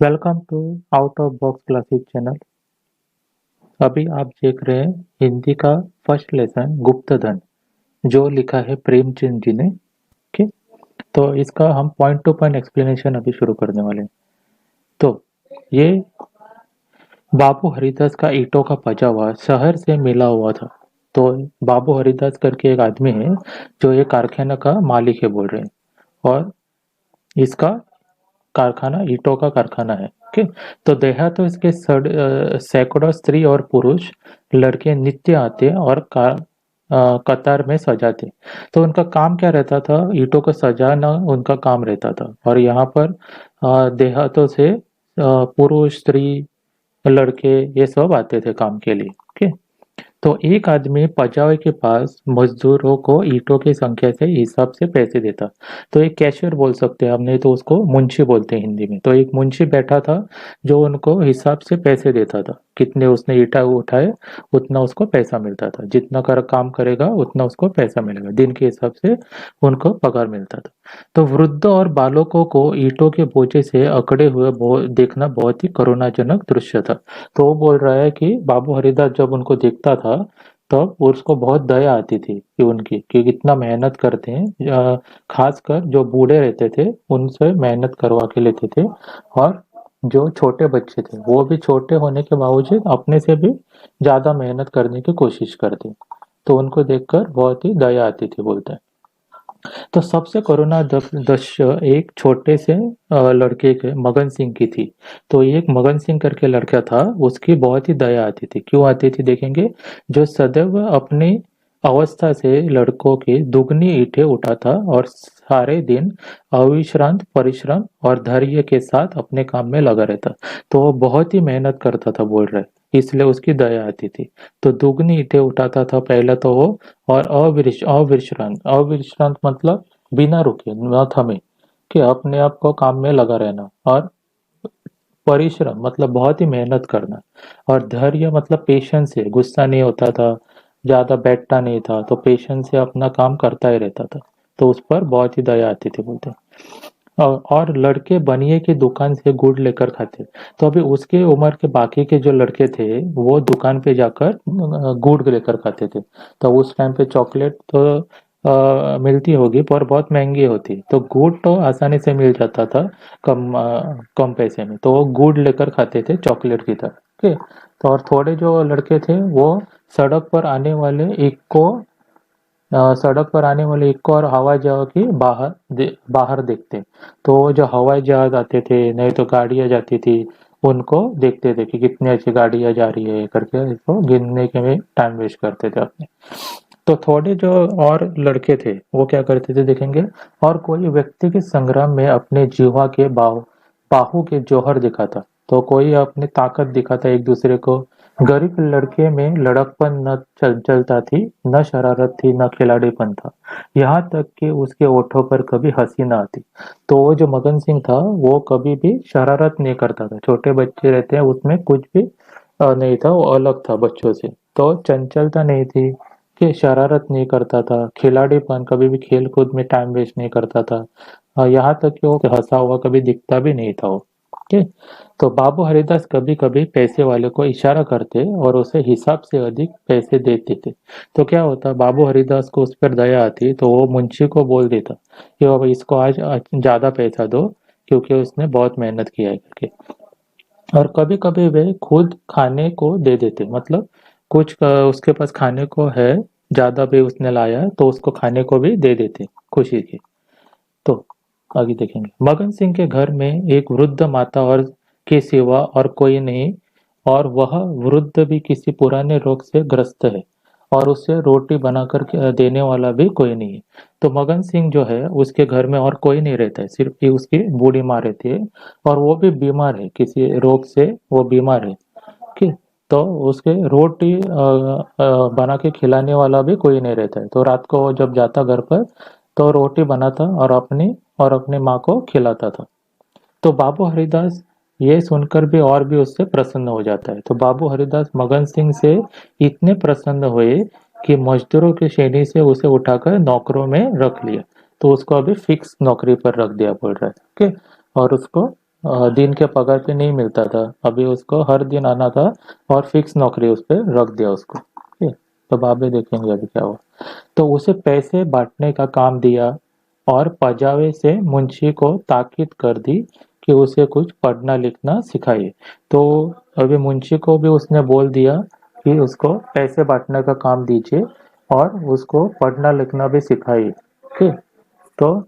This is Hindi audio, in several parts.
Welcome to out of box classes channel. अभी आप देख रहे हैं हिंदी का फर्स्ट लेसन गुप्तधन, जो लिखा है प्रेमचंद जी ने। ओके, तो इसका हम पॉइंट टू पॉइंट एक्सप्लेनेशन अभी शुरू करने वाले हैं। तो ये बाबू हरिदास का ईंटों का पजावा शहर से मिला हुआ था। तो बाबू हरिदास करके एक आदमी है जो ये कारखाना का मालिक है बोल रहे हैं, और इसका कारखाना ईंटों का कारखाना है। ओके, तो देहातों इसके सैकड़ों स्त्री और पुरुष लड़के नित्य आते और कतार में सजाते। तो उनका काम क्या रहता था? ईंटों को सजाना उनका काम रहता था। और यहाँ पर देहातों से पुरुष, स्त्री, लड़के ये सब आते थे काम के लिए। ओके, तो एक आदमी पजावे के पास मजदूरों को ईंटों की संख्या से हिसाब से पैसे देता। तो एक कैशियर बोल सकते हैं हम, नहीं तो उसको मुंशी बोलते हैं हिंदी में। तो एक मुंशी बैठा था जो उनको हिसाब से पैसे देता था। कितने उसने ईंटा उठाए उतना उसको पैसा मिलता था, जितना कर काम करेगा उतना उसको पैसा मिलेगा, दिन के हिसाब से उनको पगार मिलता था। तो वृद्ध और बालकों को ईंटों के बोझे से अकड़े हुए देखना बहुत ही करुणाजनक दृश्य था। तो वो बोल रहा है कि बाबू हरिदास जब उनको देखता था तब उसको बहुत दया आती थी कि उनकी कि कितना मेहनत करते हैं। खासकर जो बूढ़े रहते थे उनसे मेहनत करवा के लेते थे, और जो छोटे बच्चे थे वो भी छोटे होने के बावजूद अपने से भी ज्यादा मेहनत करने की कोशिश करते। तो उनको देखकर बहुत ही दया आती थी बोलते हैं। तो सबसे करुणा दृश्य एक छोटे से लड़के के मगन सिंह की थी। तो ये एक मगन सिंह करके लड़का था, उसकी बहुत ही दया आती थी। क्यों आती थी देखेंगे। जो सदैव अपनी अवस्था से लड़कों की दुगनी ईंटें उठाता और सारे दिन अविश्रांत परिश्रम और धैर्य के साथ अपने काम में लगा रहता। तो वो बहुत ही मेहनत करता था बोल रहे, इसलिए उसकी दया आती थी। तो दुगनी ईंटें उठाता था पहले तो वो, और अविश्रांत अविश्रांत मतलब बिना रुके न थमे, कि अपने आप को काम में लगा रहना। और परिश्रम मतलब बहुत ही मेहनत करना। और धैर्य मतलब पेशेंस से, गुस्सा नहीं होता था, ज्यादा बैठता नहीं था, तो पेशेंस से अपना काम करता ही रहता था। तो उस पर बहुत ही दया आती थी बोलते हैं। और लड़के बनिए की दुकान से गुड़ लेकर खाते। तो अभी उसके उम्र के बाकी के जो लड़के थे वो दुकान पे जाकर गुड़ लेकर खाते थे। तो उस टाइम पे चॉकलेट तो मिलती होगी पर बहुत महंगी होती, तो गुड़ तो आसानी से मिल जाता था कम पैसे में। तो वो गुड़ लेकर खाते थे चॉकलेट की तरह। ओके, तो और थोड़े जो लड़के थे वो सड़क पर आने वाले सड़क पर आने वाले इक्को और हवाई जहाज की बाहर देखते। तो वो जो हवाई जहाज आते थे, नहीं तो गाड़ियां जाती थी, उनको देखते थे कि कितनी अच्छी गाड़ियां जा रही है करके, इसको गिनने के में टाइम वेस्ट करते थे अपने। तो थोड़े जो और लड़के थे वो क्या करते थे देखेंगे। और कोई व्यक्ति के संग्राम में अपने जीवा के बाहु के जौहर दिखाता। तो कोई अपनी ताकत दिखाता एक दूसरे को। गरीब लड़के में लड़कपन न चलता थी, न शरारत थी, न खिलाड़ीपन था। यहाँ तक कि उसके ओठों पर कभी हंसी न आती। तो वो जो मगन सिंह था वो कभी भी शरारत नहीं करता था। छोटे बच्चे रहते हैं उसमें कुछ भी नहीं था, वो अलग था बच्चों से। तो चंचलता नहीं थी कि शरारत नहीं करता था, खिलाड़ीपन, कभी भी खेल कूद में टाइम वेस्ट नहीं करता था। यहाँ तक कि वो हंसा हुआ कभी दिखता भी नहीं था वो। ठीक। तो बाबू हरिदास कभी कभी पैसे वाले को इशारा करते और उसे हिसाब से अधिक पैसे दे देते। तो क्या होता, बाबू हरिदास को उस पर दया आती तो वो मुंशी को बोल देता कि बाबा इसको आज ज्यादा पैसा दो, क्योंकि उसने बहुत मेहनत किया है करके। और कभी कभी वे खुद खाने को दे देते, मतलब कुछ उसके पास खाने को है, ज्यादा भी उसने लाया है, तो उसको खाने को भी दे देते खुशी की। तो आगे देखेंगे। मगन सिंह के घर में एक वृद्ध माता और के सिवा और कोई नहीं, और वह वृद्ध भी किसी पुराने रोग से ग्रस्त है, और उसे रोटी बनाकर देने वाला भी कोई नहीं है। तो मगन सिंह जो है उसके घर में और कोई नहीं रहता है, सिर्फ ही उसकी बूढ़ी माँ रहती है। और वो भी बीमार है, किसी रोग से वो बीमार है। ठीक। तो उसके रोटी बना के खिलाने वाला भी कोई नहीं रहता है। तो रात को वो जब जाता घर पर तो रोटी बनाता और अपनी माँ को खिलाता था। तो बाबू हरिदास ये सुनकर भी और भी उससे प्रसन्न हो जाता है। तो बाबू हरिदास मगन सिंह से इतने प्रसन्न हुए कि मजदूरों की श्रेणी से उसे उठाकर नौकरों में रख लिया। तो उसको अभी फिक्स नौकरी पर रख दिया बोल रहा है। ओके, और उसको दिन के पगार पे नहीं मिलता था, अभी उसको हर दिन आना था और फिक्स नौकरी उस पे रख दिया उसको। ठीक है, तो बाद देखेंगे अभी क्या हुआ। तो उसे पैसे बांटने का काम दिया और पजावे से मुंशी को ताकीद कर दी कि उसे कुछ पढ़ना लिखना सिखाइए। तो अभी मुंशी को भी उसने बोल दिया कि उसको पैसे बांटने का काम दीजिए और उसको पढ़ना लिखना भी सिखाइए। ठीक, तो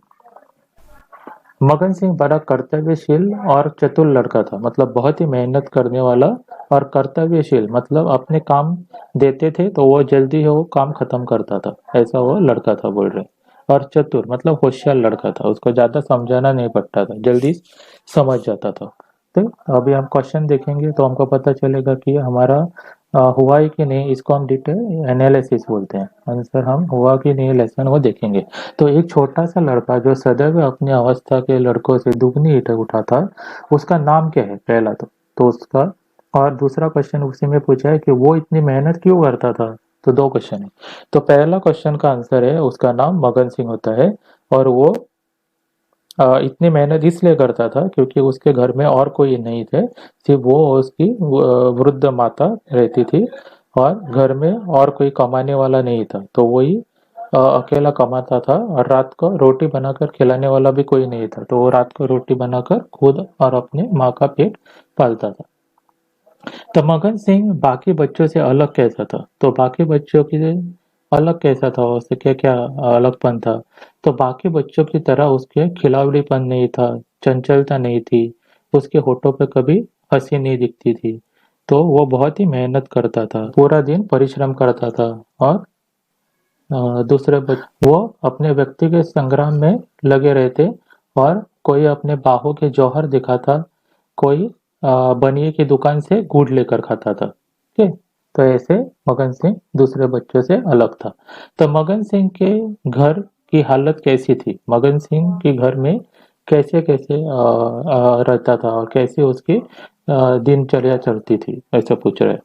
मगन सिंह बड़ा कर्तव्यशील और चतुर लड़का था, मतलब बहुत ही मेहनत करने वाला और कर्तव्यशील, मतलब अपने काम देते थे तो वो जल्दी वो काम खत्म करता था, ऐसा वो लड़का था बोल रहे। और चतुर मतलब होशियार लड़का था, उसको ज्यादा समझाना नहीं पड़ता था, जल्दी समझ जाता था। तो अभी हम क्वेश्चन देखेंगे तो हमको पता चलेगा कि हमारा हुआ ही कि नहीं, इसको हम डिटेल एनालिसिस बोलते हैं। आंसर हम हुआ कि नहीं लेसन वो देखेंगे। तो एक छोटा सा लड़का जो सदैव अपनी अवस्था के लड़कों से दुगनी ईंटें उठाता, उसका नाम क्या है पहला तो उसका। और दूसरा क्वेश्चन उसी में पूछा है कि वो इतनी मेहनत क्यों करता था। तो दो क्वेश्चन है। तो पहला क्वेश्चन का आंसर है उसका नाम मगन सिंह होता है। और वो इतनी मेहनत इसलिए करता था क्योंकि उसके घर में और कोई नहीं थे, सिर्फ वो और उसकी वृद्ध माता रहती थी। और घर में और कोई कमाने वाला नहीं था, तो वही अकेला कमाता था। और रात को रोटी बनाकर खिलाने वाला भी कोई नहीं था, तो वो रात को रोटी बनाकर खुद और अपने माँ का पेट पालता था। तो मगन सिंह बाकी बच्चों से अलग कैसा था, तो बाकी बच्चों की अलग कैसा था, उससे क्या क्या अलगपन था। तो बाकी बच्चों की तरह उसके खिलावड़ीपन नहीं था, चंचलता नहीं थी, उसके होठों पे कभी हंसी नहीं दिखती थी। तो वो बहुत ही मेहनत करता था, पूरा दिन परिश्रम करता था। और वो अपने व्यक्तिगत संग्राम में लगे रहते। और कोई अपने बाहों के जौहर दिखाता, कोई बनिए की दुकान से गुड़ लेकर खाता था। ठीक है, तो ऐसे मगन सिंह दूसरे बच्चों से अलग था। तो मगन सिंह के घर की हालत कैसी थी, मगन सिंह के घर में कैसे कैसे रहता था और कैसे उसकी दिनचर्या चलती थी, ऐसे पूछ रहे हैं।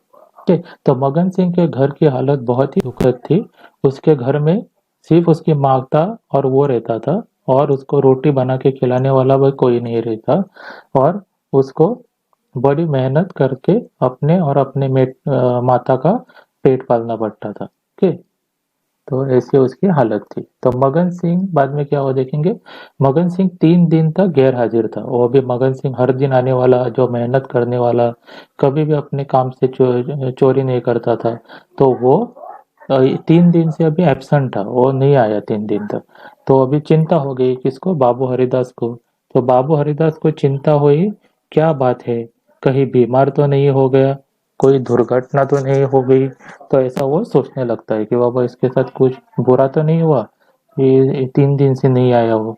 ठीक है, तो मगन सिंह के घर की हालत बहुत ही दुखद थी। उसके घर में सिर्फ उसकी माता और वो रहता था, और उसको रोटी बना के खिलाने वाला भी कोई नहीं रहता। और उसको बड़ी मेहनत करके अपने और अपने माता का पेट पालना पड़ता था। ठीक है, तो ऐसी उसकी हालत थी। तो मगन सिंह बाद में क्या हुआ देखेंगे। मगन सिंह 3 दिन तक गैर हाजिर था। वो भी मगन सिंह हर दिन आने वाला, जो मेहनत करने वाला, कभी भी अपने काम से चोरी नहीं करता था। तो वो 3 दिन से अभी एब्सेंट था, वो नहीं आया 3 दिन तक। तो अभी चिंता हो गई किसको, बाबू हरिदास को। तो बाबू हरिदास को चिंता हुई, क्या बात है, कहीं बीमार तो नहीं हो गया, कोई दुर्घटना तो नहीं हो गई। तो ऐसा वो सोचने लगता है कि बाबा इसके साथ कुछ बुरा तो नहीं हुआ, ये 3 दिन से नहीं आया वो।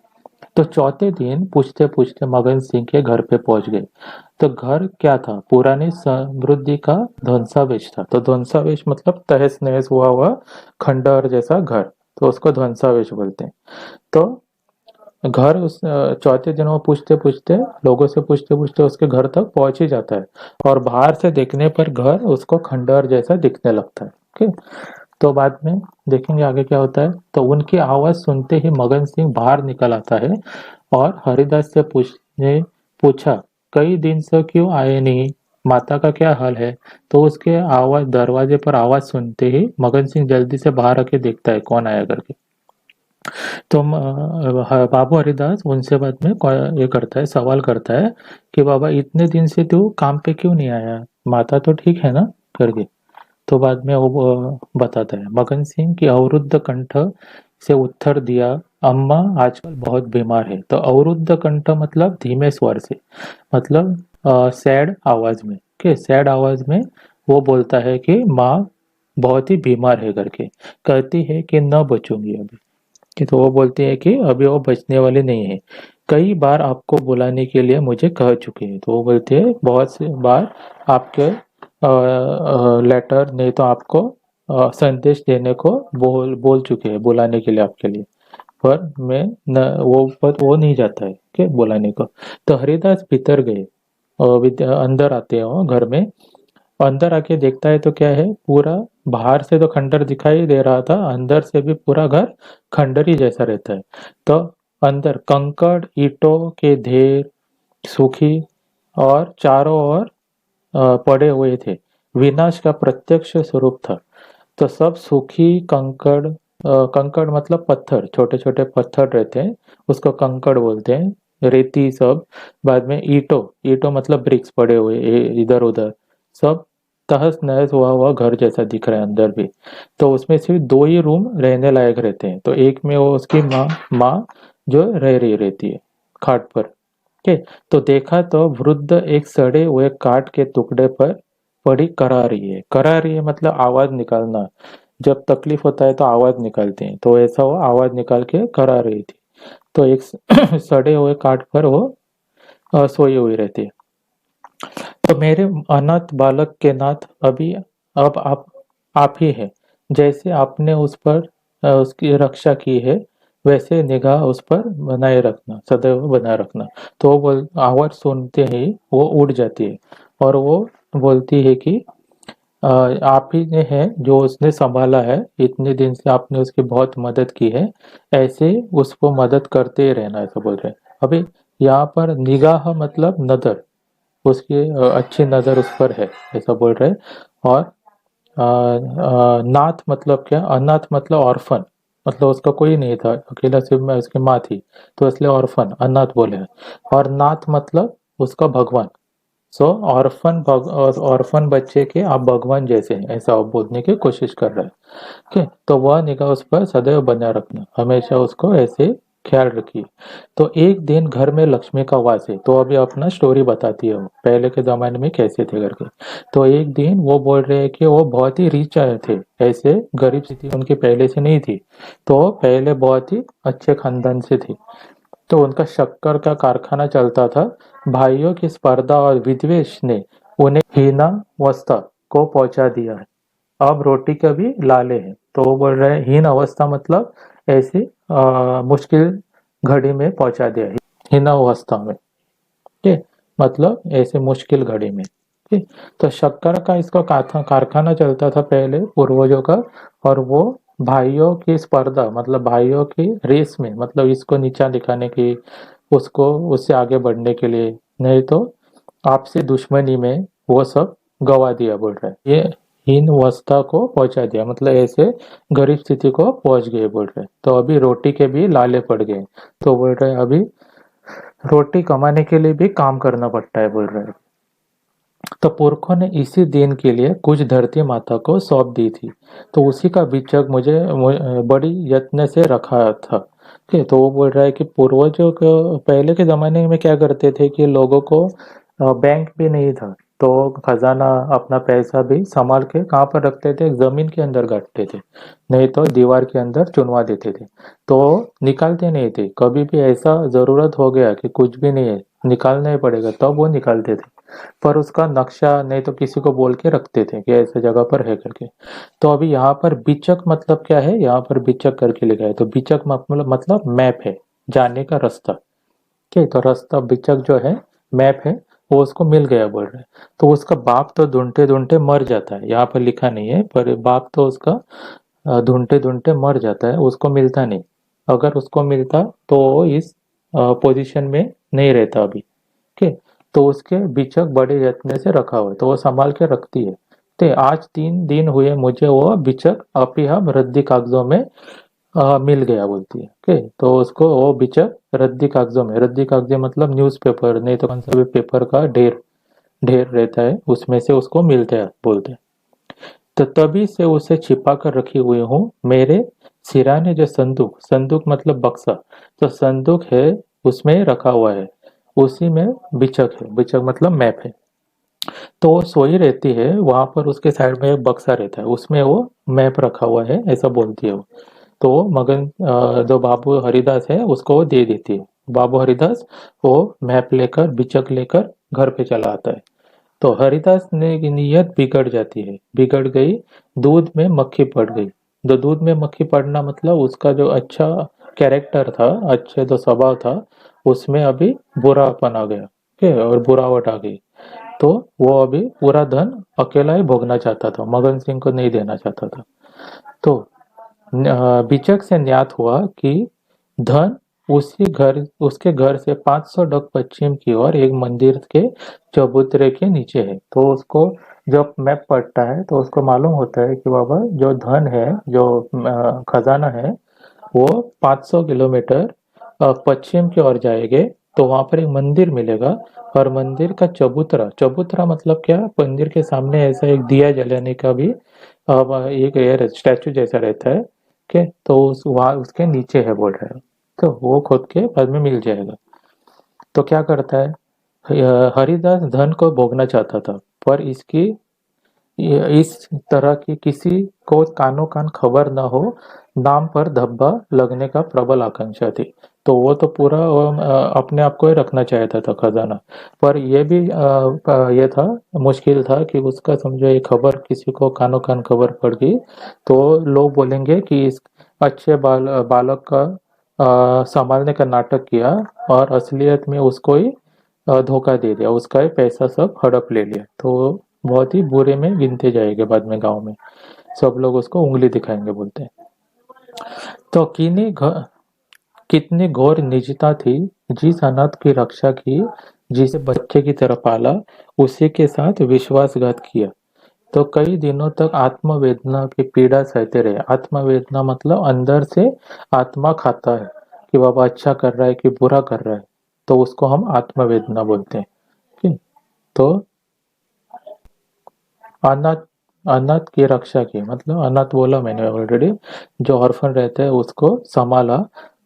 तो चौथे दिन पूछते पूछते मगन सिंह के घर पे पहुंच गए। तो घर क्या था, पुरानी समृद्धि का ध्वंसावेश था। तो ध्वंसावेश मतलब तहस नहस हुआ हुआ खंडहर जैसा घर, तो उसको ध्वंसावेश बोलते हैं। तो घर उस चौथे दिन वो पूछते पूछते, लोगों से पूछते पूछते उसके घर तक पहुंच ही जाता है। और बाहर से देखने पर घर उसको खंडहर जैसा दिखने लगता है। ओके, तो बाद में देखेंगे आगे क्या होता है। तो उनकी आवाज सुनते ही मगन सिंह बाहर निकल आता है और हरिदास से पूछा, कई दिन से क्यों आए नहीं, माता का क्या हाल है। तो उसके आवाज, दरवाजे पर आवाज सुनते ही मगन सिंह जल्दी से बाहर आके देखता है कौन आया करके। तो बाबू हरिदास उनसे बाद में ये करता है, सवाल करता है कि बाबा इतने दिन से तू काम पे क्यों नहीं आया, माता तो ठीक है ना करके। तो बाद में वो बताता है, मगन सिंह की अवरुद्ध कंठ से उत्तर दिया, अम्मा आजकल बहुत बीमार है। तो अवरुद्ध कंठ मतलब धीमे स्वर से, मतलब सैड आवाज में, के सैड आवाज में वो बोलता है कि माँ बहुत ही बीमार है करके, कहती है कि न बचूंगी अभी। कि तो वो बोलती है कि अभी वो बचने वाली नहीं है, कई बार आपको बुलाने के लिए मुझे कह चुके हैं। तो वो बोलते हैं बहुत से बार आपके लेटर नहीं तो आपको संदेश देने को बोल बोल चुके हैं, बुलाने के लिए आपके लिए। पर मैं न वो नहीं जाता है के बुलाने को। तो हरिदास भीतर गए और अंदर आते हैं वो घर में। अंदर आके देखता है तो क्या है, पूरा बाहर से तो खंडर दिखाई दे रहा था, अंदर से भी पूरा घर खंडर ही जैसा रहता है। तो अंदर कंकड़ ईंटों के ढेर सूखी और चारों ओर पड़े हुए थे। विनाश का प्रत्यक्ष स्वरूप था। तो सब सूखी कंकड़, कंकड़ मतलब पत्थर, छोटे छोटे पत्थर रहते हैं, उसको कंकड़ बोलते हैं, रेती सब। बाद में ईंटों, ईंटों मतलब ब्रिक्स पड़े हुए इधर उधर, सब तहस नहस हुआ हुआ घर जैसा दिख रहा है अंदर भी। तो उसमें सिर्फ दो ही रूम रहने लायक रहते हैं। तो एक में वो उसकी माँ माँ जो रह रही रहती है खाट पर। ठीक। तो देखा तो वृद्ध एक सड़े हुए काठ के टुकड़े पर पड़ी करा रही है। करा रही है मतलब आवाज निकालना, जब तकलीफ होता है तो आवाज निकालते हैं, तो ऐसा वो आवाज निकाल के करा रही थी। तो एक सड़े हुए काठ पर वो सोई हुई रहती है। तो मेरे अनाथ बालक के नाथ अभी, अब आप ही है। जैसे आपने उस पर उसकी रक्षा की है, वैसे निगाह उस पर बनाए रखना, सदैव बनाए रखना। तो वो बोल, आवाज सुनते ही वो उड़ जाती है और वो बोलती है कि आप ही ने है जो उसने संभाला है, इतने दिन से आपने उसकी बहुत मदद की है, ऐसे उसको मदद करते ही रहना, ऐसा बोल रहे हैं। अभी यहाँ पर निगाह मतलब नजर, उसकी अच्छी नज़र उस पर है, ऐसा बोल रहे हैं। और नाथ मतलब क्या, अनाथ मतलब ऑर्फन, मतलब उसका कोई नहीं था, अकेला सिर्फ मैं उसकी माँ थी, तो इसलिए ऑर्फन अनाथ बोले हैं। और नाथ मतलब उसका भगवान। सो ऑर्फन बच्चे के आप भगवान जैसे हैं, ऐसा आप बोलने की कोशिश कर रहे हैं। ओके, तो वह निगाह उस पर सदैव बनाए रखना, हमेशा उसको ऐसे ख्याल रखिए। तो एक दिन घर में लक्ष्मी का वास है, तो अभी अपना स्टोरी बताती है वो पहले के जमाने में कैसे थे करके। तो एक दिन वो बोल रहे हैं कि वो बहुत ही रिच आए थे, ऐसे गरीब स्थिति उनकी पहले से नहीं थी, तो पहले बहुत ही अच्छे खानदान से थी। तो उनका शक्कर का कारखाना चलता था। भाइयों की स्पर्धा और विद्वेष ने उन्हें हीनावस्था को पहुंचा दिया है। अब रोटी का भी लाले हैं। तो वो बोल रहे हैं हीन अवस्था मतलब ऐसी मुश्किल घड़ी में पहुंचा दिया है, हीन अवस्था में। ठीक, मतलब ऐसे मुश्किल घड़ी में। ठीक। तो शक्कर का इसका कारखाना चलता था पहले पूर्वजों का। और वो भाइयों की स्पर्धा मतलब भाइयों की रेस में, मतलब इसको नीचा दिखाने की, उसको उससे आगे बढ़ने के लिए, नहीं तो आपसी दुश्मनी में वो सब गवा दिया, बोल रहे हैं। ये हीन अवस्था को पहुंचा दिया मतलब ऐसे गरीब स्थिति को पहुंच गए, बोल रहे हैं। तो अभी रोटी के भी लाले पड़ गए। तो बोल रहे हैं अभी रोटी कमाने के लिए भी काम करना पड़ता है, बोल रहे हैं। तो पुरखों ने इसी दिन के लिए कुछ धरती माता को सौंप दी थी। तो उसी का बीजक बड़ी यत्न से रखा था। ठीक है, तो वो बोल रहा है कि पूर्वजों को पहले के जमाने में क्या करते थे कि लोगों को बैंक भी नहीं था, तो खजाना अपना पैसा भी संभाल के कहाँ पर रखते थे, जमीन के अंदर गाड़ते थे, नहीं तो दीवार के अंदर चुनवा देते थे। तो निकालते नहीं थे, कभी भी ऐसा जरूरत हो गया कि कुछ भी नहीं है, निकालना ही पड़ेगा, तब वो निकालते थे। पर उसका नक्शा नहीं तो किसी को बोल के रखते थे कि ऐसे जगह पर है करके। तो अभी यहाँ पर बिचक मतलब क्या है, यहाँ पर बिचक करके लिखा है, तो बिचक मतलब मैप है, जाने का रास्ता। ठीक है, तो रास्ता बिचक जो है, मैप है, वो उसको मिल गया, बोल रहे हैं। तो उसका बाप तो ढूंढते ढूंढते मर जाता है, यहाँ पर लिखा नहीं है, पर बाप तो उसका ढूंढते ढूंढते मर जाता है, उसको मिलता नहीं। अगर उसको मिलता तो वो इस पोजीशन में नहीं रहता अभी। ठीक है, तो उसके बिचक बड़े यत्न से रखा हुआ है, तो वो संभाल के रखती है। तो आज 3 दिन हुए मुझे वो बिचक अभी हम रद्दी कागजों में मिल गया, बोलती है। ओके, तो उसको वो बिचक रद्दी कागजों में, रद्दी कागजे मतलब न्यूज़पेपर, नहीं तो कौन सा भी पेपर का ढेर ढेर रहता है, उसमें से उसको मिलता है, बोलते हैं। तो तभी से उसे छिपा कर रखी हुई हूँ मेरे सिराने जो संदूक, संदूक मतलब बक्सा, तो संदूक है उसमें रखा हुआ है, उसी में बिचक है, बिचक मतलब मैप है। तो वो सोई रहती है वहां पर, उसके साइड में एक बक्सा रहता है, उसमें वो मैप रखा हुआ है, ऐसा बोलती है वो। तो वो मगन जो बाबू हरिदास है उसको वो दे देती है। बाबू हरिदास वो मैप लेकर बिचक लेकर घर पे चला आता है। तो हरिदास ने की नीयत बिगड़ जाती है, बिगड़ गई, दूध में मक्खी पड़ गई। तो दूध में मक्खी पड़ना मतलब उसका जो अच्छा कैरेक्टर था, अच्छे जो स्वभाव था, उसमें अभी बुरापन आ गया। ठीक है, और बुरावट आ गई। तो वो अभी पूरा धन अकेला ही भोगना चाहता था, मगन सिंह को नहीं देना चाहता था। तो बीचक से ज्ञात हुआ कि धन उसके घर से 500 डग पश्चिम की ओर एक मंदिर के चबूतरे के नीचे है। तो उसको जब मैप पढ़ता है तो उसको मालूम होता है कि बाबा जो धन है, जो खजाना है, वो 500 किलोमीटर पश्चिम की ओर जाएंगे तो वहां पर एक मंदिर मिलेगा। और मंदिर का चबूतरा, चबूतरा मतलब क्या, मंदिर के सामने ऐसा एक दिया जलाने का भी एक एयर स्टैचू जैसा रहता है। ओके, तो उस वहाँ उसके नीचे है बोल रहे हैं। तो वो खोद के बाद में मिल जाएगा। तो क्या करता है, हरिदास धन को भोगना चाहता था, पर इसकी इस तरह की किसी को कानो कान खबर न हो, नाम पर धब्बा लगने का प्रबल आकांक्षा थी। तो वो तो पूरा अपने आप को ही रखना चाहता था खजाना। पर ये भी ये था, मुश्किल था कि उसका समझो ये खबर किसी को कानो कान खबर पड़ गई तो लोग बोलेंगे कि इस अच्छे बालक का संभालने का नाटक किया और असलियत में उसको ही धोखा दे दिया, उसका ही पैसा सब हड़प ले लिया। तो बहुत ही बुरे में गिनते जाएंगे बाद में गांव में, सब लोग उसको उंगली दिखाएंगे बोलते हैं। तो कितनी घोर निजता थी, जिस अनाथ की रक्षा की, जिसे बच्चे की तरह पाला, उसी के साथ विश्वासघात किया। तो कई दिनों तक आत्मवेदना की पीड़ा सहते रहे। आत्मवेदना मतलब अंदर से आत्मा खाता है कि बाबा अच्छा कर रहा है कि बुरा कर रहा है, तो उसको हम आत्मवेदना बोलते हैं। ठीक? तो अनाथ, अनाथ की रक्षा की मतलब अनाथ बोला मैंने ऑलरेडी, जो ऑर्फन रहते हैं उसको संभाला,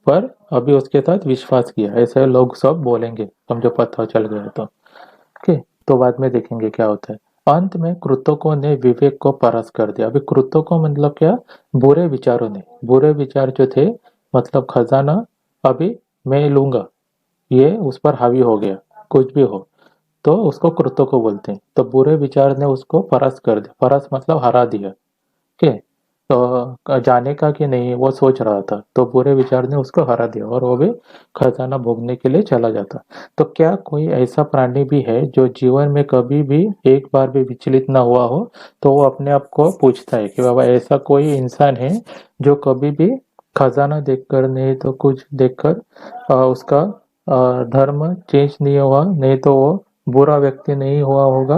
पर अभी उसके साथ विश्वास किया, ऐसे लोग सब बोलेंगे समझो पता चल गया तो। ओके, तो बाद में देखेंगे क्या होता है। अंत में कृतकों ने विवेक को परास्त कर दिया। अभी कृतकों मतलब क्या, बुरे विचारों ने, बुरे विचार जो थे, मतलब खजाना अभी मैं लूंगा, ये उस पर हावी हो गया, कुछ भी हो, तो उसको कृत्य को बोलते हैं। तो बुरे विचार ने उसको परास्त कर दिया, परास्त मतलब हरा दिया। ठीक है, तो जाने का कि नहीं वो सोच रहा था, तो बुरे विचार ने उसको हरा दिया और वो भी खजाना भोगने के लिए चला जाता। तो क्या कोई ऐसा प्राणी भी है जो जीवन में कभी भी एक बार भी विचलित ना हुआ हो? तो वो अपने आप को पूछता है कि बाबा ऐसा कोई इंसान है जो कभी भी खजाना देखकर नहीं तो कुछ देखकर उसका धर्म चेंज नहीं हुआ, नहीं तो वो बुरा व्यक्ति नहीं हुआ होगा?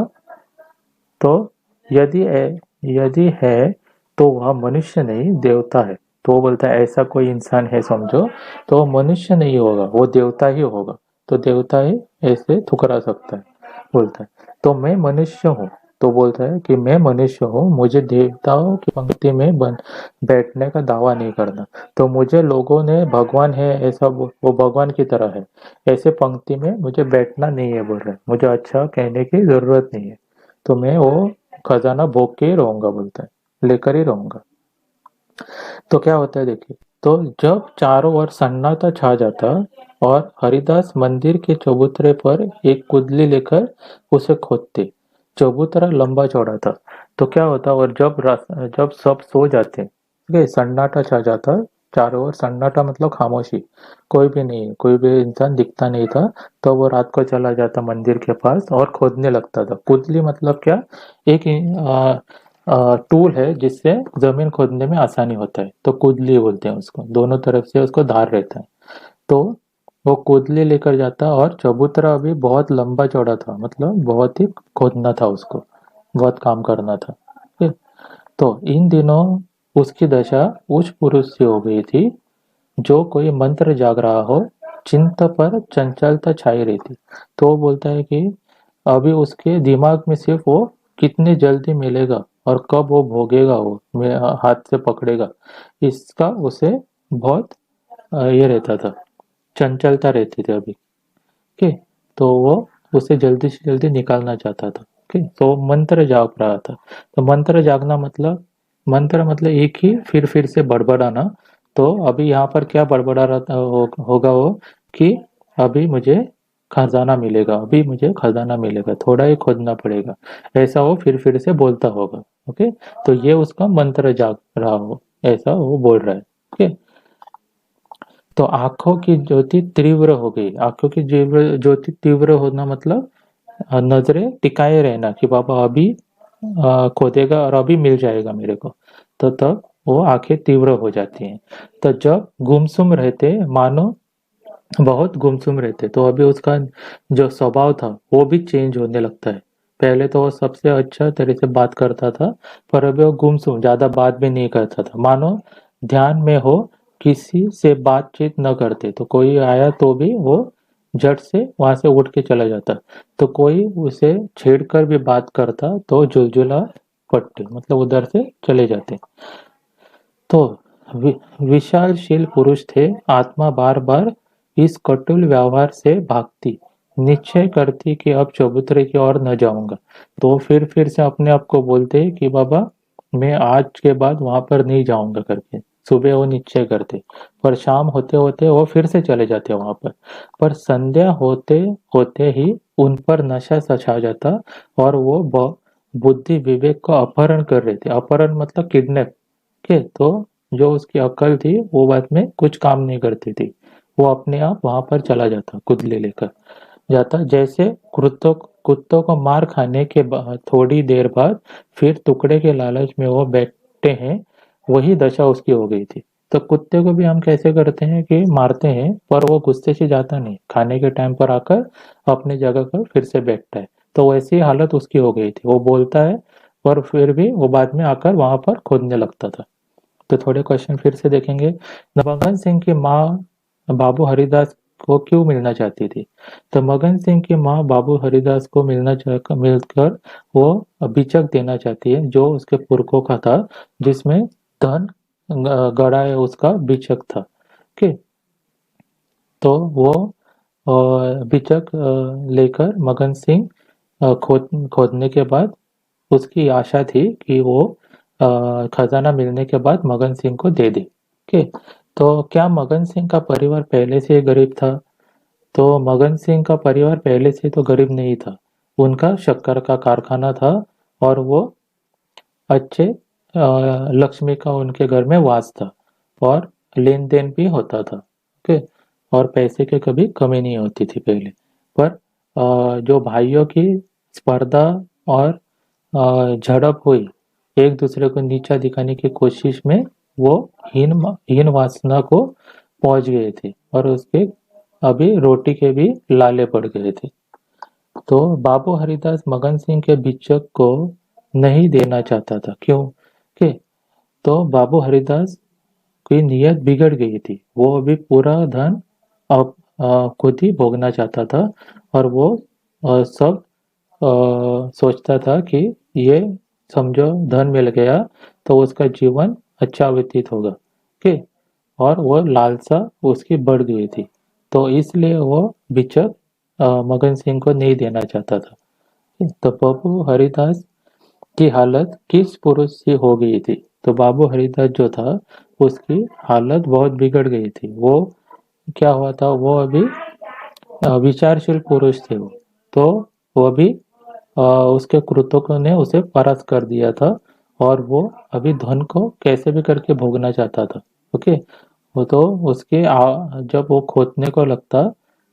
तो यदि है तो वह मनुष्य नहीं देवता है। तो वो बोलता है ऐसा कोई इंसान है समझो, तो वो मनुष्य नहीं होगा, वो देवता ही होगा। तो देवता ही ऐसे ठुकरा सकता है, बोलता है। तो मैं मनुष्य हूँ, तो बोलता है कि मैं मनुष्य हूँ, मुझे देवताओं की पंक्ति में बैठने का दावा नहीं करना। तो मुझे लोगों ने भगवान है ऐसा वो भगवान की तरह है, ऐसे पंक्ति में मुझे बैठना नहीं है बोल रहे हैं। मुझे अच्छा कहने की जरूरत नहीं है, तो मैं वो खजाना भोग के ही रहूंगा बोलता है, लेकर ही रहूंगा। तो क्या होता है देखिए, तो जब चारों ओर सन्नाटा छा जाता और हरिदास मंदिर के चबूतरे पर एक कुदली लेकर उसे खोदते। चबूतरा लंबा चौड़ा था। तो क्या होता, और जब सब सो जाते, ठीक है, सन्नाटा छा जाता, चारों ओर सन्नाटा मतलब खामोशी, कोई भी नहीं, कोई भी इंसान दिखता नहीं था। तो वो रात को चला जाता मंदिर के पास और खोदने लगता था। कुदली मतलब क्या, एक टूल है जिससे जमीन खोदने में आसानी होता है, तो कुदली बोलते हैं उसको, दोनों तरफ से उसको धार रहता है। तो वो कुदली लेकर जाता और चबूतरा भी बहुत लंबा चौड़ा था, मतलब बहुत ही खोदना था उसको, बहुत काम करना था। ठीक है? तो इन दिनों उसकी दशा उस पुरुष से हो गई थी जो कोई मंत्र जाग रहा हो, चिंता पर चंचलता छाई रहती। तो वो बोलता है कि अभी उसके दिमाग में सिर्फ वो कितनी जल्दी मिलेगा और कब वो भोगेगा, वो हाथ से पकड़ेगा, इसका उसे बहुत ये रहता था, चंचलता रहती थी अभी। ओके, तो वो उसे जल्दी से जल्दी निकालना चाहता था। ओके, तो वो मंत्र जाग रहा था। तो मंत्र मतलब एक ही फिर से बड़बड़ाना। तो अभी यहाँ पर क्या बड़बड़ा रहा होगा वो, कि अभी मुझे खजाना मिलेगा, अभी मुझे खजाना मिलेगा, थोड़ा ही खोदना पड़ेगा, ऐसा वो फिर से बोलता होगा। ओके, तो ये उसका मंत्र जाग रहा हो, ऐसा वो बोल रहा है। ओके, तो आंखों की ज्योति तीव्र हो गई। आंखों की ज्योति तीव्र होना मतलब नजरें टिकाए रहना कि बाबा अभी खोदेगा और अभी मिल जाएगा मेरे को। तो तब वो आंखें तीव्र हो जाती हैं। तो जब गुमसुम रहते, मानो बहुत गुमसुम रहते, तो अभी उसका जो स्वभाव था वो भी चेंज होने लगता है। पहले तो वो सबसे अच्छा तरह से बात करता था, पर अभी वो गुमसुम, ज्यादा बात भी नहीं करता था, मानो ध्यान में हो, किसी से बातचीत न करते, तो कोई आया तो भी वो झट से वहां से उठ के चला जाता। तो कोई उसे छेड़कर भी बात करता तो जुलजुला पट्टे, मतलब उधर से चले जाते। तो वि विशालशील पुरुष थे, आत्मा बार-बार इस कटुल व्यवहार से भागती, निश्चय करती कि अब चबूतरे की ओर न जाऊँगा। तो फिर से अपने आप को बोलते कि बाबा, मैं आज के बाद वहाँ पर नहीं जाऊँगा करके। सुबह वो निश्चय करते, पर शाम होते-होते वो फिर से चले जाते वहाँ पर। पर संध्या होते ही उन पर नशा सा छा जाता और वो बुद्धि विवेक को अपहरण कर रहे थे। अपहरण मतलब किडनैप। ओके, तो जो उसकी अक्ल थी वो बाद में कुछ काम नहीं करती थी, वो अपने आप वहां पर चला जाता, कुदले लेकर जाता। जैसे कुत्तों कुत्तों को मार खाने के बाद थोड़ी देर बाद फिर टुकड़े के लालच में वो बैठते हैं, वही दशा उसकी हो गई थी। तो कुत्ते को भी हम कैसे करते हैं कि मारते हैं, पर वो गुस्से से जाता नहीं, खाने के टाइम पर आकर अपनी जगह पर फिर से बैठता है। तो वैसी हालत उसकी हो गई थी, वो बोलता है पर फिर भी वो बाद में आकर वहां पर खोदने लगता था। तो थोड़े क्वेश्चन फिर से देखेंगे। मगन सिंह की माँ बाबू हरिदास को क्यों मिलना चाहती थी? तो मगन सिंह की माँ बाबू हरिदास को मिलकर वो बिचक देना चाहती है, जो उसके पुरखों का था, जिसमें धन गड़ा है, उसका बिचक था। ओके, तो वो बिचक लेकर मगन सिंह खोदने के बाद उसकी आशा थी कि वो खजाना मिलने के बाद मगन सिंह को दे दे। ओके, तो क्या मगन सिंह का परिवार पहले से ही गरीब था? तो मगन सिंह का परिवार पहले से तो गरीब नहीं था। उनका शक्कर का कारखाना था और वो अच्छे लक्ष्मी का उनके घर में वास था और लेन देन भी होता था। ओके, और पैसे की कभी कमी नहीं होती थी पहले। पर जो भाइयों की स्पर्धा और झड़प हुई, एक दूसरे को नीचा दिखाने की कोशिश में वो हीन वासना को पहुंच गए थे और उसके अभी रोटी के भी लाले पड़ गए थे। तो बाबू हरिदास मगन सिंह के बिचक को नहीं देना चाहता था। क्यों? कि तो बाबू हरिदास की नीयत बिगड़ गई थी, वो अभी पूरा धन अब खुद ही भोगना चाहता था और वो सब सोचता था कि ये समझो धन मिल गया तो उसका जीवन अच्छा व्यतीत होगा। ओके, और वो लालसा उसकी बढ़ गई थी, तो इसलिए वो बिचक मगन सिंह को नहीं देना चाहता था। तो बाबू हरिदास की हालत किस पुरुष से हो गई थी? तो बाबू हरिदास जो था उसकी हालत बहुत बिगड़ गई थी। वो क्या हुआ था, वो अभी विचारशील पुरुष थे वो। तो वो भी उसके कृतकों ने उसे परास्त कर दिया था और वो अभी धन को कैसे भी करके भोगना चाहता था। ओके, वो तो जब वो खोदने को लगता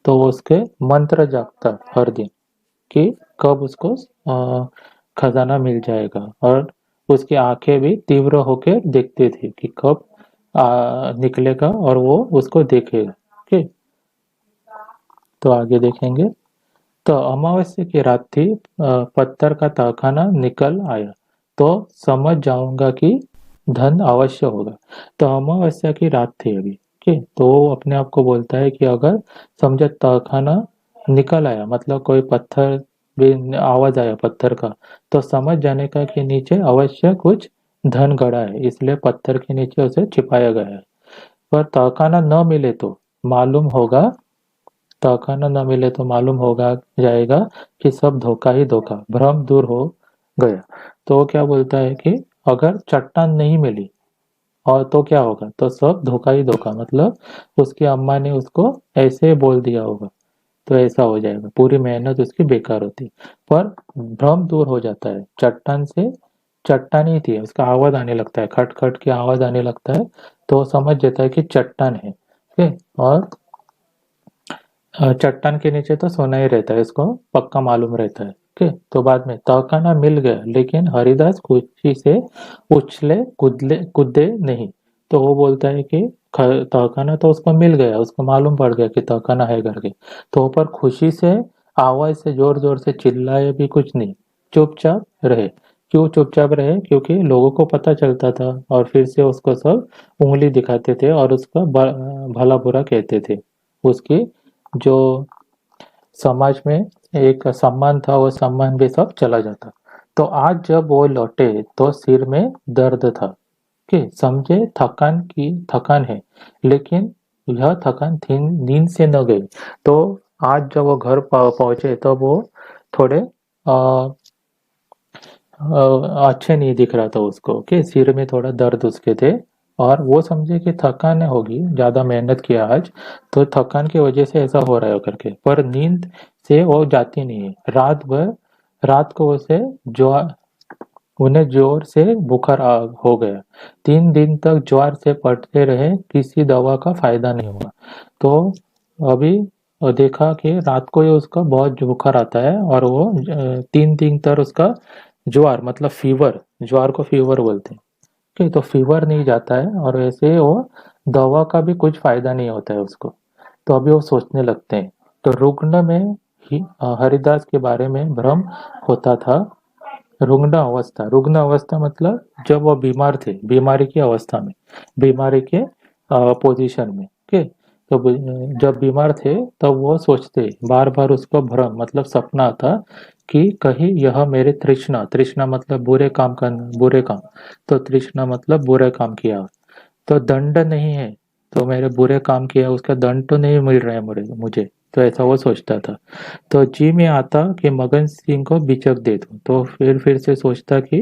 तो वो उसके मंत्र जागता हर दिन कि कब उसको खजाना मिल जाएगा, और उसकी आंखें भी तीव्र होकर देखती थी कि कब निकलेगा और वो उसको देखेगा। ओके, तो आगे देखेंगे। तो अमावस्या की रात थी, पत्थर का तहखाना निकल आया, तो समझ जाऊंगा कि धन अवश्य होगा। तो अमावस्या की रात थी अभी। ठीक, तो वो अपने आप को बोलता है कि अगर समझे तहखाना निकल आया, मतलब कोई पत्थर भी आवाज आया पत्थर का, तो समझ जाने का कि नीचे अवश्य कुछ धन गड़ा है, इसलिए पत्थर के नीचे उसे छिपाया गया है। पर तहखाना न मिले तो मालूम होगा तहखाना न मिले तो मालूम होगा जाएगा कि सब धोखा ही धोखा, भ्रम दूर हो गया। तो वो क्या बोलता है कि अगर चट्टान नहीं मिली और तो क्या होगा, तो सब धोखा ही धोखा, मतलब उसकी अम्मा ने उसको ऐसे बोल दिया होगा, तो ऐसा हो जाएगा, पूरी मेहनत उसकी बेकार होती। पर भ्रम दूर हो जाता है, चट्टान से चट्टान ही थी, उसका आवाज आने लगता है, खट खट की आवाज आने लगता है, तो वो समझ जाता है कि चट्टान है। ठीक है, और चट्टान के नीचे तो सोना ही रहता है, इसको पक्का मालूम रहता है। ओके, तो बाद में तहखाना मिल गया, लेकिन हरिदास खुशी से उछले कूदे नहीं। तो वो बोलता है कि तहखाना तो उसको मिल गया, उसको मालूम पड़ गया कि तहखाना है करके। तो वो पर खुशी से आवाज से जोर जोर से चिल्लाए भी कुछ नहीं, चुपचाप रहे। क्यों चुपचाप रहे? क्योंकि लोगों को पता चलता था और फिर से उसको सब उंगली दिखाते थे और उसका भला बुरा कहते थे। उसकी जो समाज में एक सम्मान था, वो सम्मान भी सब चला जाता। तो आज जब वो लौटे तो सिर में दर्द था कि समझे थकान है, लेकिन यह थकान थी नींद से न गई। तो आज जब वो घर पहुंचे तो वो थोड़े अच्छे नहीं दिख रहा था उसको, कि सिर में थोड़ा दर्द उसके थे। और वो समझे कि थकान होगी, ज्यादा मेहनत किया आज, तो थकान की वजह से ऐसा हो रहा है करके। पर नींद से वो जाती नहीं है। रात भर, रात को उसे जो उन्हें जोर से बुखार हो गया। 3 दिन तक ज्वर से पड़ते रहे, किसी दवा का फायदा नहीं हुआ। तो अभी देखा कि रात को ही उसका बहुत बुखार आता है और वो 3 दिन तक उसका ज्वर मतलब फीवर, ज्वर को फीवर बोलते हैं। ठीक, तो फीवर नहीं जाता है और वैसे वो दवा का भी कुछ फायदा नहीं होता है उसको। तो अभी वो सोचने लगते हैं। तो रुग्ण में हरिदास के बारे में भ्रम होता था। रुग्ण अवस्था मतलब जब वो बीमार थे, बीमारी की अवस्था में, बीमारी के पोजीशन में, ठीक है। तो जब बीमार थे तब वो सोचते बार बार, उसको भ्रम मतलब सपना आता कि कहीं यह मेरे तृष्णा, तृष्णा मतलब बुरे काम करना, बुरे काम। तो तृष्णा मतलब बुरे काम किया, तो दंड नहीं है, तो मेरे बुरे काम किया उसका दंड तो नहीं मिल रहा है मुझे। तो ऐसा वो सोचता था। तो जी में आता कि मगन सिंह को बिचक दे दूं, तो फिर से सोचता कि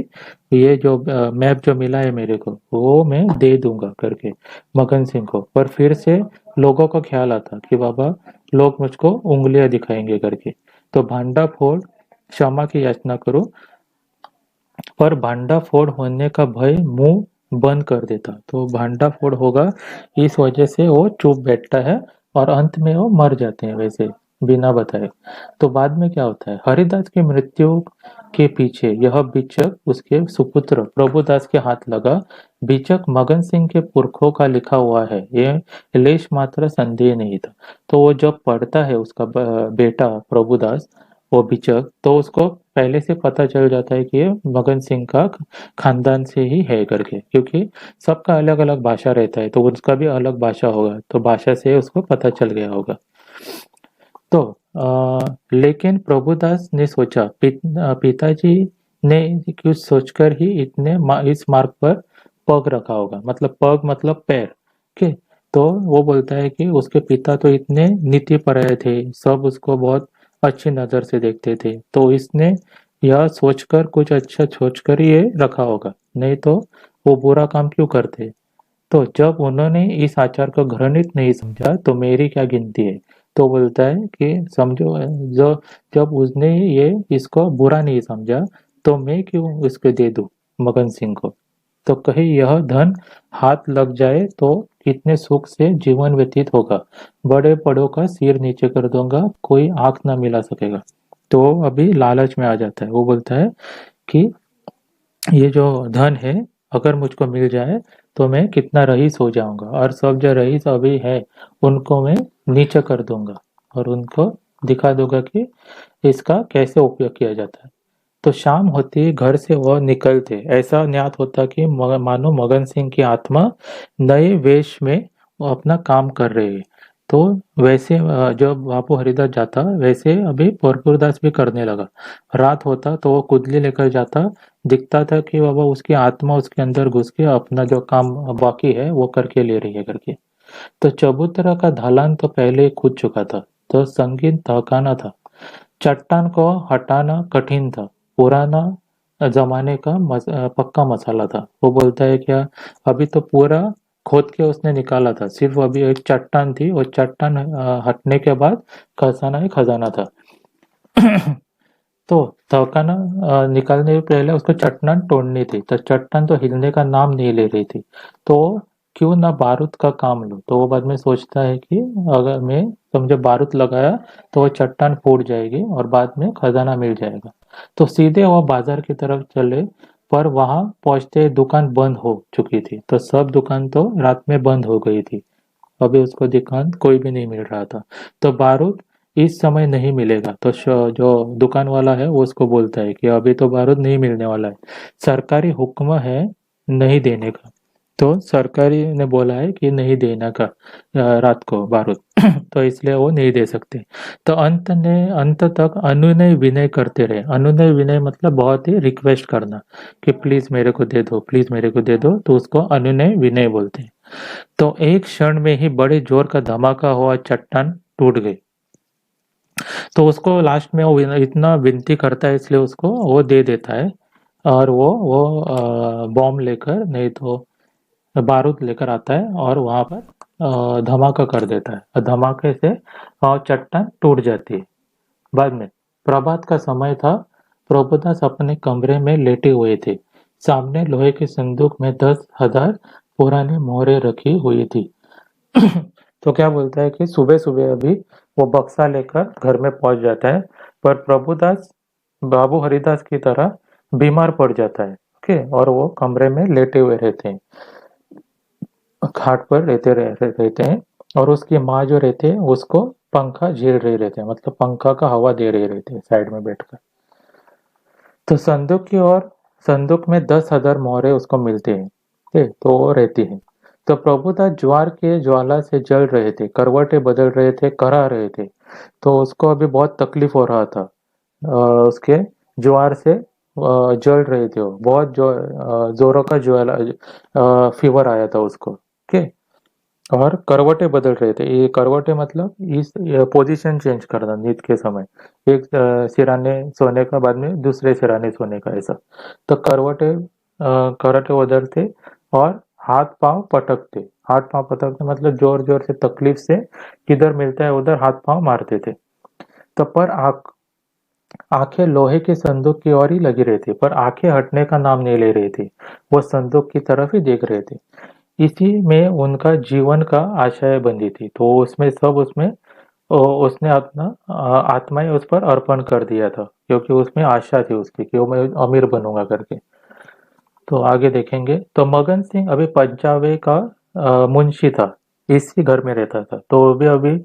ये जो मैप जो मिला है मेरे को, वो मैं दे दूंगा करके मगन सिंह को। पर फिर से लोगों को ख्याल आता कि बाबा लोग मुझको उंगलियां दिखाएंगे करके। तो भांडा फोड़, क्षमा की याचना करो। पर भांडाफोड़ होने का भय मुंह बंद कर देता। तो भांडाफोड़ होगा, इस वजह से वो चुप बैठता है और अंत में वो मर जाते हैं वैसे, बिना बताए। तो बाद में क्या होता है, हरिदास की मृत्यु के पीछे यह बीचक उसके सुपुत्र प्रभुदास के हाथ लगा। बीचक मगन सिंह के पुरखों का लिखा हुआ है, ये लेश मात्र संदेह नहीं था। तो वो जब पढ़ता है उसका बेटा प्रभुदास, वो बीचक, तो उसको पहले से पता चल जाता है कि ये मगन सिंह का खानदान से ही है करके। क्योंकि सबका अलग अलग भाषा रहता है, तो उसका भी अलग भाषा होगा, तो भाषा से उसको पता चल गया होगा। तो लेकिन प्रभुदास ने सोचा पिताजी ने कुछ सोचकर ही इस मार्ग पर पग रखा होगा, मतलब पग मतलब पैर के। तो वो बोलता है कि उसके पिता तो इतने नीतिपरायण थे, सब उसको बहुत अच्छी नजर से देखते थे, तो इसने यह सोचकर, कुछ अच्छा सोचकर ही ये रखा होगा, नहीं तो वो बुरा काम क्यों करते। तो जब उन्होंने इस आचार को घृणित नहीं समझा तो मेरी क्या गिनती है। तो बोलता है कि समझो, जो जब उसने ये इसको बुरा नहीं समझा, तो मैं क्यों इसको दे दूं मगन सिंह को। तो कहीं यह धन हाथ लग जाए तो कितने सुख से जीवन व्यतीत होगा। बड़े बड़ों का सिर नीचे कर दूंगा, कोई आंख ना मिला सकेगा। तो अभी लालच में आ जाता है। वो बोलता है कि ये जो धन है, अगर मुझको मिल जाए तो मैं कितना रईस हो जाऊंगा, और सब जो रईस अभी है उनको मैं नीचा कर दूंगा और उनको दिखा दूंगा कि इसका कैसे उपयोग किया जाता है। तो शाम होते ही घर से वह निकलते, ऐसा ज्ञात होता कि मानो मगन सिंह की आत्मा नए वेश में वो अपना काम कर रही है। तो वैसे जब बापू हरिदास जाता, वैसे अभी पुरपुरदास भी करने लगा। रात होता तो वो कुदली लेकर जाता, दिखता था कि बाबा उसकी आत्मा उसके अंदर घुस के अपना जो काम बाकी है वो करके ले रही है करके। तो चबूतरा का ढलान तो पहले ही कूद चुका था, तो संगीत थकाना था। चट्टान को हटाना कठिन था, पुराना जमाने का पक्का मसाला था। वो बोलता है क्या, अभी तो पूरा खोद के उसने निकाला था, सिर्फ अभी एक चट्टान थी, और चट्टान हटने के बाद खजाना ही खजाना था। तो तहखाना निकालने से पहले उसको चट्टान तोड़नी थी, तो चट्टान तो हिलने का नाम नहीं ले रही थी। तो क्यों ना बारूद का काम लो। तो वो बाद में सोचता है कि अगर मैं समझे बारूद लगाया तो वो चट्टान फूट जाएगी और बाद में खजाना मिल जाएगा। तो सीधे वो बाजार की तरफ चले। पर वहां पहुंचते दुकान बंद हो चुकी थी। तो सब दुकान तो रात में बंद हो गई थी। अभी उसको दुकान कोई भी नहीं मिल रहा था। तो बारूद इस समय नहीं मिलेगा। तो जो दुकान वाला है वो उसको बोलता है कि अभी तो बारूद नहीं मिलने वाला है, सरकारी हुक्म है नहीं देने का। तो सरकारी ने बोला है कि नहीं देना का रात को बारूद तो इसलिए वो नहीं दे सकते। तो अंत तक अनुनय विनय करते रहे। अनुनय विनय मतलब बहुत ही रिक्वेस्ट करना कि प्लीज मेरे को दे दो, प्लीज मेरे को दे दो, तो उसको अनुनय विनय बोलते हैं। तो एक क्षण में ही बड़े जोर का धमाका हुआ, चट्टान टूट गई। तो उसको लास्ट में वो इतना विनती करता है, इसलिए उसको वो दे देता है। और वो बॉम्ब लेकर, नहीं तो बारूद लेकर आता है और वहां पर धमाका कर देता है। और धमाके से चट्टान टूट जाती है। बाद में प्रभात का समय था। प्रभुदास अपने कमरे में लेटे हुए थे। सामने लोहे के संदूक में 10,000 पुरानी मोहरें रखी हुई थी। तो क्या बोलता है कि सुबह सुबह अभी वो बक्सा लेकर घर में पहुंच जाता है। पर प्रभुदास बाबू हरिदास की तरह बीमार पड़ जाता है। ओके, और वो कमरे में लेटे हुए रहते हैं, खाट पर रहते हैं। और उसकी माँ जो रहते हैं उसको पंखा झेल रहे रहते हैं, मतलब पंखा का हवा दे रहे रहते हैं साइड में बैठकर। तो संदूक में 10,000 मोहरे उसको मिलते हैं। ठीक है, तो वो रहती है। तो प्रभुदास ज्वार के ज्वाला से जल रहे थे, करवटें बदल रहे थे, करा रहे थे। तो उसको अभी बहुत तकलीफ हो रहा था। उसके ज्वार से जल रहे थे वो, बहुत जोरों का ज्वाला फीवर आया था उसको। ठीक, और करवटें बदल रहे थे। ये करवटें मतलब इस पोजीशन चेंज करना नींद के समय, एक सिराने सोने का, बाद में दूसरे सिराने सोने का, ऐसा। तो करवटें बदलते और हाथ पांव पटकते। हाथ पांव पटकते मतलब जोर जोर से, तकलीफ से किधर मिलता है उधर हाथ पांव मारते थे। तो पर आंखें लोहे के संदूक की ओर ही लगी रही थी, पर आंखें हटने का नाम नहीं ले रही थी। वो संदूक की तरफ ही देख रहे थे। इसी में उनका जीवन का आशय बंधी थी। तो उसमें उसने अपना आत्माएं उस पर अर्पण कर दिया था, क्योंकि उसमें आशा थी उसकी कि वो मैं अमीर बनूंगा करके। तो आगे देखेंगे। तो मगन सिंह अभी पंचावे का मुंशी था, इसी घर में रहता था। तो अभी अभी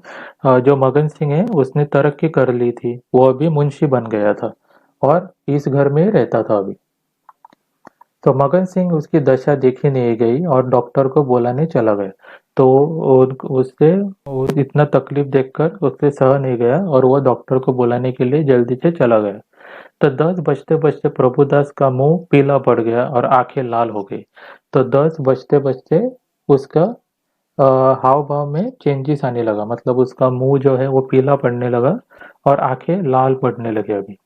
जो मगन सिंह है उसने तरक्की कर ली थी, वो अभी मुंशी बन गया था और इस घर में रहता था अभी। तो मगन सिंह उसकी दशा देखी नहीं गई और डॉक्टर को बुलाने चला गया। तो उससे इतना तकलीफ देखकर उससे सह नहीं गया और वो डॉक्टर को बुलाने के लिए जल्दी से चला गया। तो 10 बजते बजते प्रभुदास का मुंह पीला पड़ गया और आंखें लाल हो गई। तो 10 बजते बजते उसका हाव भाव में चेंजेस आने लगा, मतलब उसका मुंह जो है वो पीला पड़ने लगा और आंखें लाल पड़ने लगे अभी।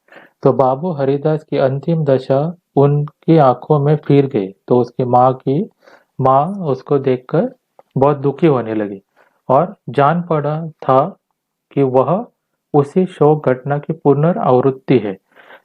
तो बाबू हरिदास की अंतिम दशा उनकी आंखों में फिर गई। तो उसकी माँ उसको देखकर बहुत दुखी होने लगी और जान पड़ा था कि वह उसी शोक घटना की पुनरावृत्ति है।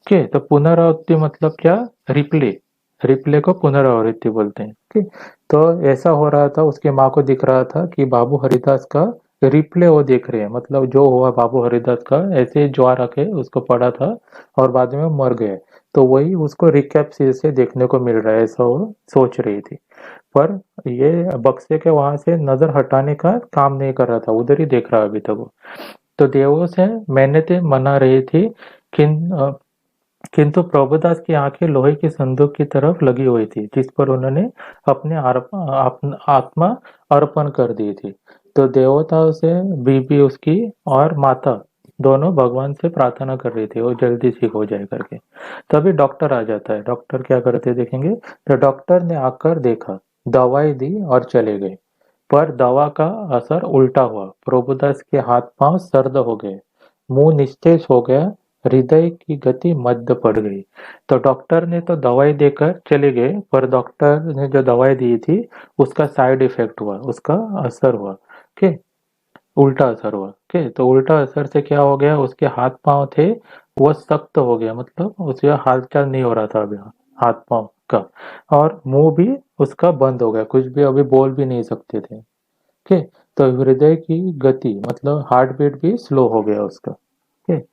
ठीक, तो पुनरावृत्ति मतलब क्या? रिप्ले। रिप्ले को पुनरावृत्ति बोलते हैं। ठीक, तो ऐसा हो रहा था, उसकी माँ को दिख रहा था कि बाबू हरिदास का रिप्ले वो देख रहे हैं, मतलब जो हुआ बाबू हरिदास का, ऐसे ज्वार आके उसको पड़ा था और बाद में वो मर गए। तो वही उसको रिकैप से देखने को मिल रहा है, ऐसा वो सोच रही थी। पर ये बक्से के वहां से नजर हटाने का काम नहीं कर रहा था, उधर ही देख रहा अभी तक वो। तो देवों से मेहनतें मना रही थी, किंतु प्रभुदास की आंखें लोहे के संदूक की तरफ लगी हुई थी, जिस पर उन्होंने अपने आत्मा अर्पण कर दी थी। तो देवताओं से बीबी उसकी और माता दोनों भगवान से प्रार्थना कर रही थी वो जल्दी ठीक हो जाए करके। तभी डॉक्टर आ जाता है। डॉक्टर क्या करते देखेंगे। तो डॉक्टर ने आकर देखा, दवाई दी और चले गए। पर दवा का असर उल्टा हुआ। प्रभुदास के हाथ पांव सर्द हो गए, मुंह निस्तेज हो गया, हृदय की गति मद्द पड़ गई। तो डॉक्टर ने तो दवाई देकर चले गए, पर डॉक्टर ने जो दवाई दी थी उसका साइड इफेक्ट हुआ, उसका असर हुआ। ठीक, उल्टा असर हुआ। ठीक, तो उल्टा असर से क्या हो गया, उसके हाथ पांव थे वो सख्त हो गया, मतलब उसका हालचाल नहीं हो रहा था अभी हाथ पांव का। और मुंह भी उसका बंद हो गया, कुछ भी अभी बोल भी नहीं सकते थे। ठीक, तो हृदय की गति मतलब हार्ट बीट भी स्लो हो गया उसका। ठीक,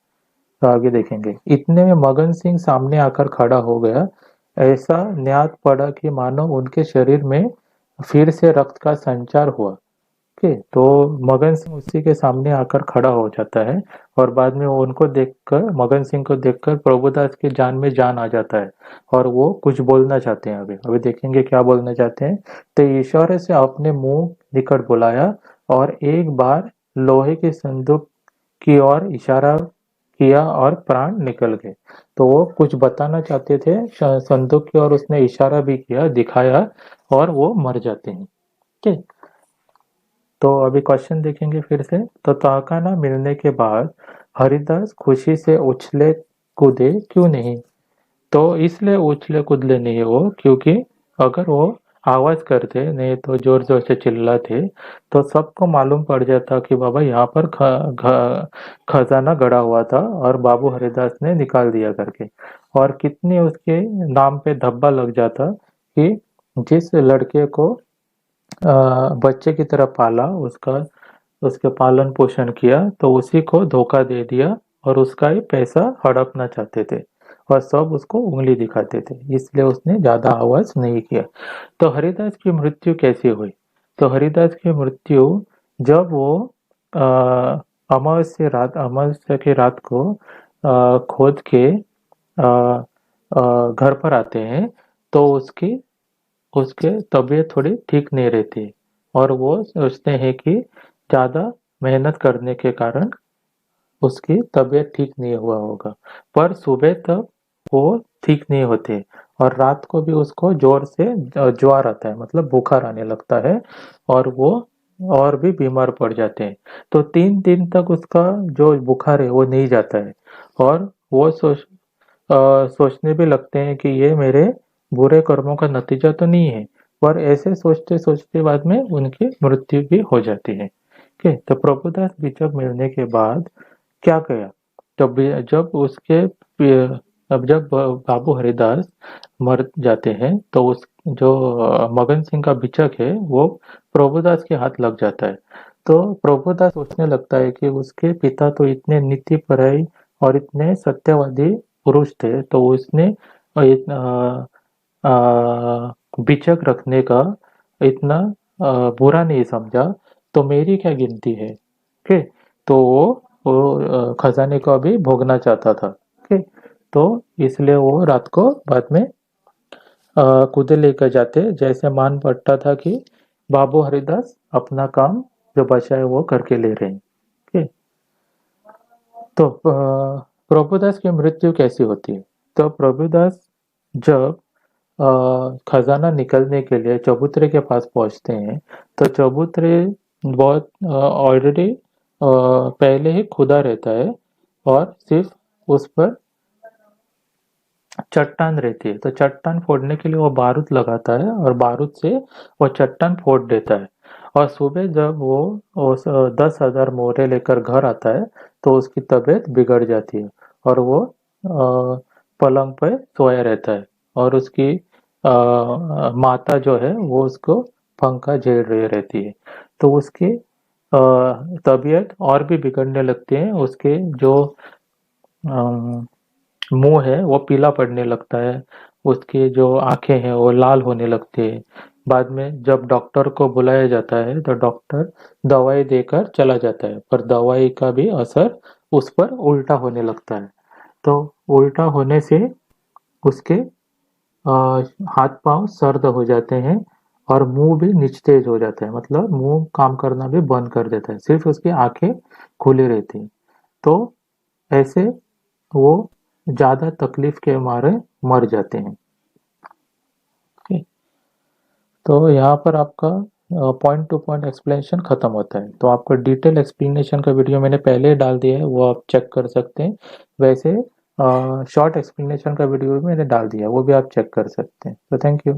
तो आगे देखेंगे। इतने में मगन सिंह सामने आकर खड़ा हो गया। ऐसा न्यात पड़ा कि मानो उनके शरीर में फिर से रक्त का संचार हुआ। ओके, तो मगन सिंह उसी के सामने आकर खड़ा हो जाता है और बाद में वो उनको देखकर, मगन सिंह को देखकर प्रभुदास की जान में जान आ जाता है और वो कुछ बोलना चाहते हैं। अभी अभी देखेंगे क्या बोलना चाहते हैं। तो इशारे से अपने मुंह निकट बुलाया और एक बार लोहे की संदूक की ओर इशारा किया और प्राण निकल गए। तो वो कुछ बताना चाहते थे, संदूक की ओर उसने इशारा भी किया, दिखाया, और वो मर जाते हैं। ठीक है, तो अभी क्वेश्चन देखेंगे फिर से। तो ताकाना मिलने के बाद हरिदास खुशी से उछले कूदे क्यों नहीं? तो इसलिए उछले कूदले नहीं वो, क्योंकि अगर वो आवाज करते, नहीं तो जोर जोर से चिल्लाते, तो सबको मालूम पड़ जाता कि बाबा यहाँ पर खजाना गड़ा हुआ था और बाबू हरिदास ने निकाल दिया करके। और कितनी उसके नाम पे धब्बा लग जाता कि जिस लड़के को बच्चे की तरह पाला, उसका उसके पालन पोषण किया, तो उसी को धोखा दे दिया और उसका ही पैसा हड़पना चाहते थे और सब उसको उंगली दिखाते थे, इसलिए उसने ज्यादा आवाज नहीं किया। तो हरिदास की मृत्यु कैसे हुई? तो हरिदास की मृत्यु जब वो अ, अमावस्या की रात को खोद के घर पर आते हैं, तो उसकी उसके तबीयत थोड़ी ठीक नहीं रहती और वो सोचते हैं कि ज़्यादा मेहनत करने के कारण उसकी तबीयत ठीक नहीं हुआ होगा। पर सुबह तक वो ठीक नहीं होते और रात को भी उसको जोर से ज्वार आता है, मतलब बुखार आने लगता है और वो और भी बीमार पड़ जाते हैं। तो 3 दिन तक उसका जो बुखार है वो नहीं जाता है और वो सोचने भी लगते हैं कि ये मेरे बुरे कर्मों का नतीजा तो नहीं है। पर ऐसे सोचते सोचते बाद में उनकी मृत्यु भी हो जाती है। ठीक है, तो प्रभुदास बिचक मिलने के बाद क्या गया? तब जब उसके अब जब बाबू हरिदास मर जाते हैं, तो उस जो मगन सिंह का बिचक है वो प्रभुदास के हाथ लग जाता है। तो प्रभुदास सोचने लगता है कि उसके पिता तो इतने नीति परायण और इतने सत्यवादी पुरुष थे, तो उसने बिचक रखने का इतना बुरा नहीं समझा, तो मेरी क्या गिनती है? ठीक, तो वो खजाने को अभी भोगना चाहता था। ठीक, तो इसलिए वो रात को बाद में कूदे लेकर जाते, जैसे मान पड़ता था कि बाबू हरिदास अपना काम जो बचा है वो करके ले रहे हैं। ठीक, तो प्रभुदास की मृत्यु कैसी होती है? तो प्रभुदास जब खजाना निकलने के लिए चबूतरे के पास पहुंचते हैं, तो चबूतरे बहुत ऑलरेडी पहले ही खुदा रहता है और सिर्फ उस पर चट्टान रहती है। तो चट्टान फोड़ने के लिए वो बारूद लगाता है और बारूद से वो चट्टान फोड़ देता है। और सुबह जब वो उस 10,000 मोहरे लेकर घर आता है, तो उसकी तबीयत बिगड़ जाती है और वो पलंग पर सोया रहता है और उसकी माता जो है वो उसको पंखा झेल रही रहती है। तो उसकी तबीयत और भी बिगड़ने लगती है। उसके जो मुंह है वो पीला पड़ने लगता है, उसकी जो आंखें हैं वो लाल होने लगती है। बाद में जब डॉक्टर को बुलाया जाता है, तो डॉक्टर दवाई देकर चला जाता है, पर दवाई का भी असर उस पर उल्टा होने लगता है। तो उल्टा होने से उसके अ, हाथ पांव सर्द हो जाते हैं और मुंह भी निस्तेज हो जाता है, मतलब मुंह काम करना भी बंद कर देता है, सिर्फ उसकी आंखें खुली रहती हैं। तो ऐसे वो ज़्यादा तकलीफ के मारे मर जाते हैं। ठीक है? तो यहाँ पर आपका पॉइंट टू पॉइंट एक्सप्लेनेशन खत्म होता है। तो आपको डिटेल एक्सप्लेनेशन का वीडियो मैंने पहले ही डाल दिया है, वो आप चेक कर सकते हैं। वैसे शॉर्ट एक्सप्लेनेशन का वीडियो भी मैंने डाल दिया है, वो भी आप चेक कर सकते हैं। तो थैंक यू।